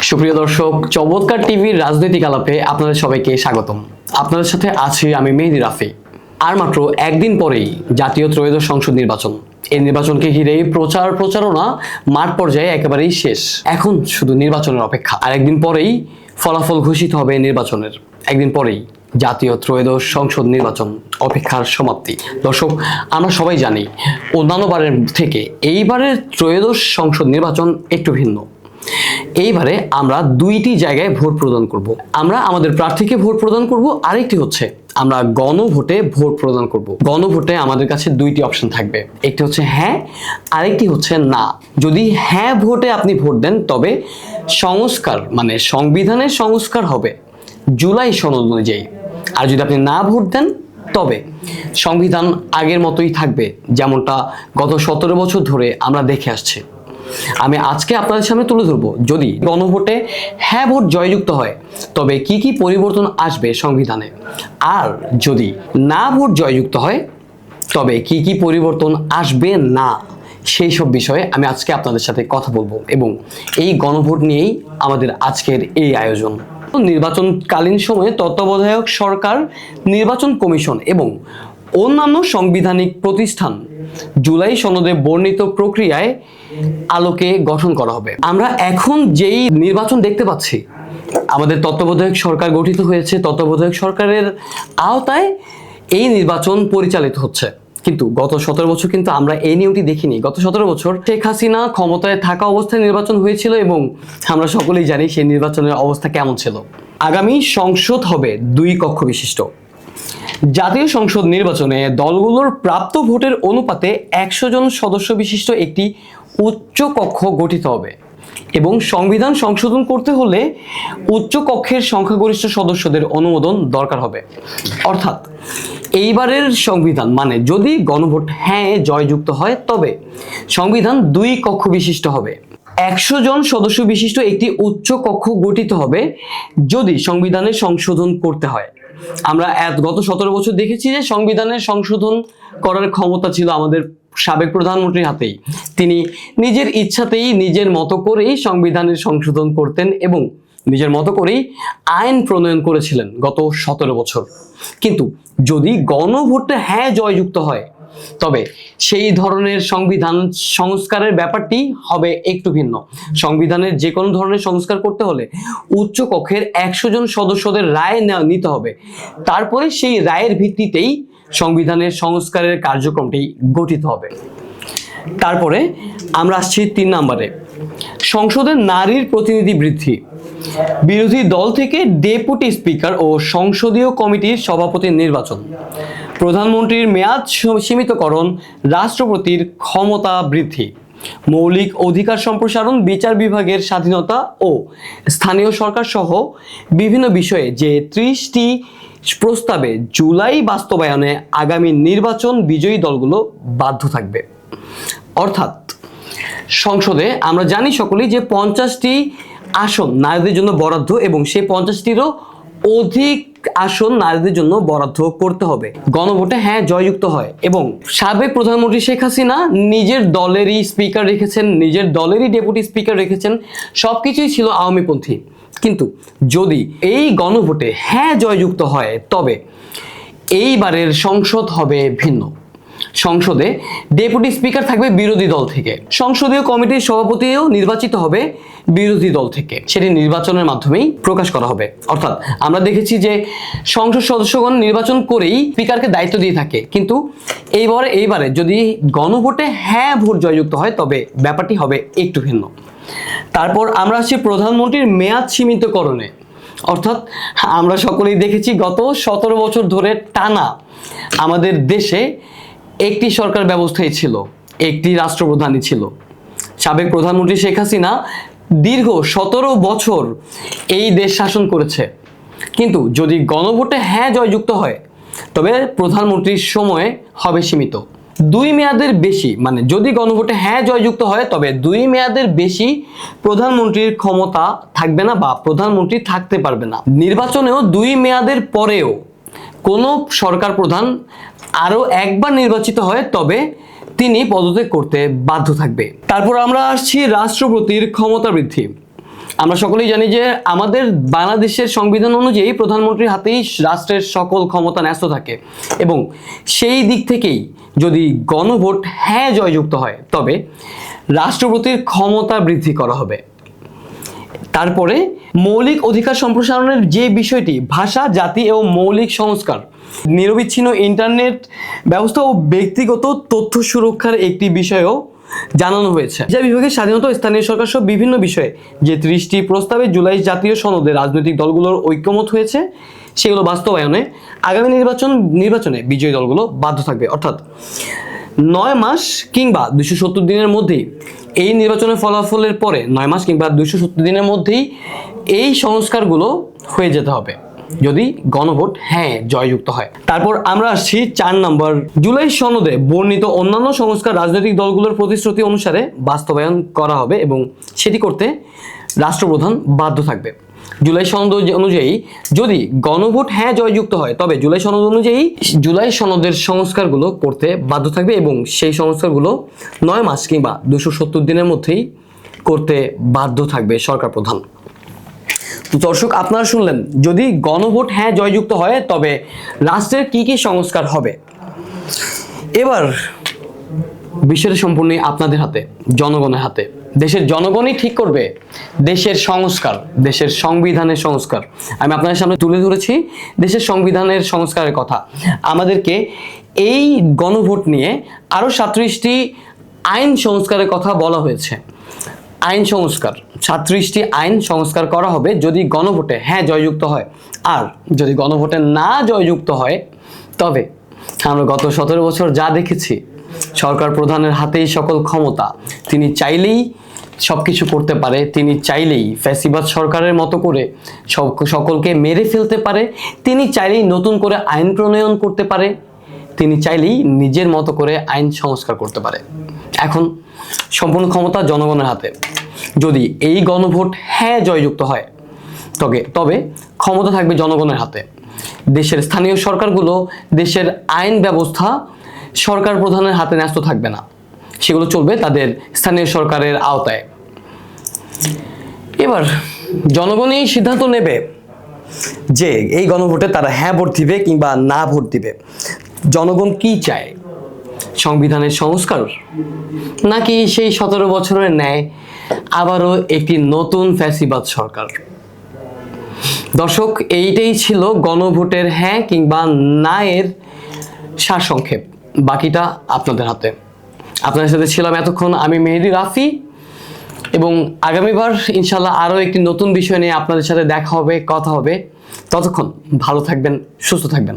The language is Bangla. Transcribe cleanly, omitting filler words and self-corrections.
সুপ্রিয় দর্শক, চমৎকার টিভির রাজনৈতিক আলাপে আপনাদের সবাইকে স্বাগতম। আপনাদের সাথে আছি আমি মেহেদি রাফি। আর মাত্র একদিন পরেই জাতীয় ত্রয়োদশ সংসদ নির্বাচন। এই নির্বাচনকে ঘিরে প্রচারণা মাঠ পর্যায়ে একেবারেই শেষ। এখন শুধু নির্বাচনের অপেক্ষা। আর একদিন পরেই ফলাফল ঘোষিত হবে নির্বাচনের। একদিন পরেই জাতীয় ত্রয়োদশ সংসদ নির্বাচন, অপেক্ষার সমাপ্তি। দর্শক, আমরা সবাই জানি অন্যান্য বারের থেকে এইবারের ত্রয়োদশ সংসদ নির্বাচন একটু ভিন্ন। এইবারে আমরা দুইটি জায়গায় ভোট প্রদান করব। আমরা আমাদের প্রার্থীকে ভোট প্রদান করব, আরেকটি হচ্ছে আমরা গণভোটে ভোট প্রদান করব। গণভোটে আমাদের কাছে দুইটি অপশন থাকবে, একটি হচ্ছে হ্যাঁ, আরেকটি হচ্ছে না। যদি হ্যাঁ ভোটে আপনি ভোট দেন তবে সংস্কার মানে সংবিধানের সংস্কার হবে জুলাই সনদ অনুযায়ী। আর যদি আপনি না ভোট দেন তবে সংবিধান আগের মতোই থাকবে, যেমনটা গত 17 বছর ধরে আমরা দেখে আসছি। আমি আজকে আপনাদের সামনে তুলে ধরবো, যদি গণভোটে হ্যাঁ ভোট জয়যুক্ত হয় তবে কি কি পরিবর্তন আসবে সংবিধানে, আর যদি না ভোট জয়যুক্ত হয় তবে কি কি পরিবর্তন আসবে না, সেই সব বিষয়ে আমি আজকে আপনাদের সাথে কথা বলবো। এবং এই গণভোট নিয়েই আমাদের আজকের এই আয়োজন। নির্বাচনকালীন সময়ে তত্ত্বাবধায়ক সরকার, নির্বাচন কমিশন এবং অন্যান্য সাংবিধানিক প্রতিষ্ঠান জুলাই সনদে বর্ণিত প্রক্রিয়ায় আলোকে গঠন করা হবে। আমরা এখন যেই নির্বাচন দেখতে পাচ্ছি, আমাদের তত্ত্বাবধায়ক সরকার গঠিত হয়েছে, তত্ত্বাবধায়ক সরকারের আওতায় এই নির্বাচন পরিচালিত হচ্ছে। কিন্তু গত 17 বছর কিন্তু আমরা এই নিয়মটি দেখিনি। গত 17 বছর শেখ হাসিনা ক্ষমতায় থাকা অবস্থায় নির্বাচন হয়েছিল এবং আমরা সকলেই জানি সেই নির্বাচনের অবস্থা কেমন ছিল। আগামী সংসদ হবে 2 কক্ষ বিশিষ্ট। জাতীয় সংসদ নির্বাচনে দলগুলোর প্রাপ্ত ভোটের অনুপাতে 100 জন সদস্য বিশিষ্ট একটি উচ্চ কক্ষ গঠিত হবে এবং সংবিধান সংশোধন করতে হলে উচ্চ কক্ষের সংখ্যাগরিষ্ঠ সদস্যদের অনুমোদন দরকার হবে। অর্থাৎ এইবারের সংবিধান মানে যদি গণভোট হ্যাঁ জয়যুক্ত হয় তবে সংবিধান 2 কক্ষ বিশিষ্ট হবে। 100 জন সদস্য বিশিষ্ট একটি উচ্চ কক্ষ গঠিত হবে যদি সংবিধানের সংশোধন করতে হয়। আমরা গত 17 বছর দেখেছি যে সংবিধানের সংশোধন করার ক্ষমতা ছিল আমাদের সাবেক প্রধানমন্ত্রীর হাতেই। তিনি নিজের ইচ্ছাতেই নিজের মতো করেই সংবিধানের সংশোধন করতেন এবং নিজের মতো করেই আইন প্রণয়ন করেছিলেন গত 17 বছর। কিন্তু যদি গণভোটে হ্যাঁ জয়যুক্ত হয় তবে সেই ধরনের সংবিধান সংস্কারের ব্যাপারটি হবে একটু ভিন্ন। সংবিধানের যে কোনো ধরনের সংস্কার করতে হলে উচ্চ কক্ষের 100 জন সদস্যদের রায় নিতে হবে। তারপরে সেই রায়ের ভিত্তিতেই সংবিধানের সংস্কারের কার্যক্রমটি গঠিত হবে। তারপরে আমরা আসছি 3 নম্বরে, সংসদের নারীর প্রতিনিধি বৃদ্ধি। বিরোধী দল থেকে ডেপুটি স্পিকার ও সংসদীয় কমিটির সভাপতির নির্বাচন, প্রধানমন্ত্রীর মেয়াদ সীমিতকরণ, রাষ্ট্রপতির ক্ষমতা বৃদ্ধি, মৌলিক অধিকার সম্প্রসারণ, বিচার বিভাগের স্বাধীনতা ও স্থানীয় সরকার সহ বিভিন্ন বিষয়ে যে 30টি প্রস্তাবে জুলাই বাস্তবায়নে আগামী নির্বাচন বিজয়ী দলগুলো বাধ্য থাকবে। অর্থাৎ সংসদে আমরা জানি সকলেই যে 50টি আসন নারীদের জন্য বরাদ্দ এবং সেই 50টিরও অধিক আসন নারীদের জন্য বরাদ্দ করতে হবে গণভোটে হ্যাঁ জয়যুক্ত হয়। এবং সাবেক প্রধানমন্ত্রী শেখ হাসিনা নিজের দলেরই স্পিকার রেখেছেন, নিজের দলেরই ডেপুটি স্পিকার রেখেছেন, সবকিছুই ছিল আওয়ামীপন্থী। কিন্তু যদি এই গণভোটে হ্যাঁ জয়যুক্ত হয় তবে এইবারের সংসদ হবে ভিন্ন। সংসদে ডেপুটি স্পিকার থাকবে বিরোধী দল থেকে, সংসদীয় কমিটির সভাপতিও নির্বাচিত হবে বিরোধী দল থেকে, সেটি নির্বাচনের মাধ্যমেই প্রকাশ করা হবে। অর্থাৎ আমরা দেখেছি যে সংসদ সদস্যগণ নির্বাচন করেই স্পিকারকে দায়িত্ব দিয়ে থাকে, কিন্তু এইবারে যদি গণভোটে হ্যাঁ ভোট জয়যুক্ত হয় তবে ব্যাপারটি হবে একটু ভিন্ন। তারপর আমরা আসছি প্রধানমন্ত্রীর মেয়াদ সীমিতকরণে। অর্থাৎ আমরা সকলেই দেখেছি গত 17 বছর ধরে টানা আমাদের দেশে একটি সরকার ব্যবস্থাই ছিল, একটি রাষ্ট্রপ্রধানই ছিল। সাবেক প্রধানমন্ত্রী শেখ হাসিনা দীর্ঘ 17 বছর এই দেশ শাসন করেছে। কিন্তু যদি গণভোটে হ্যাঁ জয়যুক্ত হয় তবে প্রধানমন্ত্রীর সময় হবে সীমিত। 2 মেয়াদের বেশি মানে যদি গণভোটে হ্যাঁ জয়যুক্ত হয় তবে 2 মেয়াদের বেশি প্রধানমন্ত্রীর ক্ষমতা থাকবে না বা প্রধানমন্ত্রী থাকতে পারবে না। নির্বাচনেও 2 মেয়াদের পরেও কোনো সরকার প্রধান আরো একবার নির্বাচিত হয় তবে তিনি পদত্যাগ করতে বাধ্য থাকবে। তারপর আমরা আসছি রাষ্ট্রপতির ক্ষমতা বৃদ্ধি। আমরা সকলেই জানি যে আমাদের বাংলাদেশের সংবিধান অনুযায়ী প্রধানমন্ত্রীর হাতেই রাষ্ট্রের সকল ক্ষমতা ন্যস্ত থাকে, এবং সেই দিক থেকেই যদি গণভোট হ্যাঁ জয়যুক্ত হয় তবে রাষ্ট্রপতির ক্ষমতা বৃদ্ধি করা হবে। তারপরে মৌলিক অধিকার সম্প্রসারণের যে বিষয়টি, ভাষা, জাতি ও মৌলিক সংস্কার, নিরবিচ্ছিন্ন ইন্টারনেট ব্যবস্থা ও ব্যক্তিগত তথ্য সুরক্ষার একটি বিষয়ও জানানো হয়েছে। যা বিভাগের স্বাধীনতা, স্থানীয় সরকার সহ বিভিন্ন বিষয়ে যে 30টি প্রস্তাবে জুলাই জাতীয় সনদে রাজনৈতিক দলগুলোর ঐক্যমত হয়েছে, সেগুলো বাস্তবায়নে আগামী নির্বাচনে বিজয়ী দলগুলো বাধ্য থাকবে। অর্থাৎ 9 মাস কিংবা 270 দিনের মধ্যেই এই নির্বাচনের ফলাফলের পরে 9 মাস কিংবা 270 দিনের মধ্যেই এই সংস্কারগুলো হয়ে যেতে হবে যদি গণভোট হ্যাঁ জয়যুক্ত হয়। তারপর আমরা আসছি 4 নম্বর, জুলাই সনদে বর্ণিত অন্যান্য সংস্কার রাজনৈতিক দলগুলোর প্রতিশ্রুতি অনুসারে বাস্তবায়ন করা হবে এবং সেটি করতে রাষ্ট্রপ্রধান বাধ্য থাকবে। জুলাই সনদ অনুযায়ী যদি গণভোট হ্যাঁ জয়যুক্ত হয় তবে জুলাই সনদ অনুযায়ী জুলাই সনদের সংস্কারগুলো করতে বাধ্য থাকবে এবং সেই সংস্কারগুলো 9 মাস কিংবা 270 দিনের মধ্যেই করতে বাধ্য থাকবে সরকার প্রধান। তো দর্শক, আপনারা শুনলেন, যদি গণভোট হ্যাঁ জয়যুক্ত হয় তবে রাষ্ট্রের কি কি সংস্কার হবে। এবার বিষয়টা সম্পূর্ণ আপনাদের হাতে, জনগণের হাতে। দেশের জনগণই ঠিক করবে দেশের সংস্কার, দেশের সংবিধানের সংস্কার। আমি আপনাদের সামনে তুলে ধরেছি দেশের সংবিধানের সংস্কারের কথা। আমাদেরকে এই গণভোট নিয়ে আরও 37টি আইন সংস্কারের কথা বলা হয়েছে। আইন সংস্কার, 37টি আইন সংস্কার করা হবে যদি গণভোটে হ্যাঁ জয়যুক্ত হয়। আর যদি গণভোটে না জয়যুক্ত হয় তবে আমরা গত 17 বছর যা দেখেছি, সরকার প্রধানের হাতেই সকল ক্ষমতা। তিনি চাইলেই সবকিছু করতে পারে, তিনি চাইলেই ফ্যাসিবাদ সরকারের মতো করে সকলকে মেরে ফেলতে পারে, তিনি চাইলেই নতুন করে আইন প্রণয়ন করতে পারে, তিনি চাইলেই নিজের মতো করে আইন সংস্কার করতে পারে। এখন সম্পূর্ণ ক্ষমতা জনগণের হাতে। যদি এই গণভোট হ্যাঁ জয়যুক্ত হয় তবে ক্ষমতা থাকবে জনগণের হাতে। দেশের স্থানীয় সরকারগুলো, দেশের আইন ব্যবস্থা সরকার প্রধানের হাতে ন্যস্ত থাকবে না, সেগুলো চলবে তাদের স্থানীয় সরকারের আওতায়। এবার জনগণই সিদ্ধান্ত নেবে যে এই গণভোটে তারা হ্যাঁ ভোট দিবে কিংবা না ভোট দিবে। জনগণ কি চায়, সংবিধানের সংস্কার নাকি সেই 17 বছরের ন্যায় আবারও একটি নতুন ফ্যাসিবাদ সরকার? দর্শক, এইটাই ছিল গণভোটের হ্যাঁ কিংবা না এর সারসংক্ষেপ। বাকিটা আপনাদের হাতে। আপনাদের সাথে ছিলাম এতক্ষণ আমি মেহেদী রাফি, এবং আগামীবার ইনশাল্লাহ আরও একটি নতুন বিষয় নিয়ে আপনাদের সাথে দেখা হবে, কথা হবে। ততক্ষণ ভালো থাকবেন, সুস্থ থাকবেন।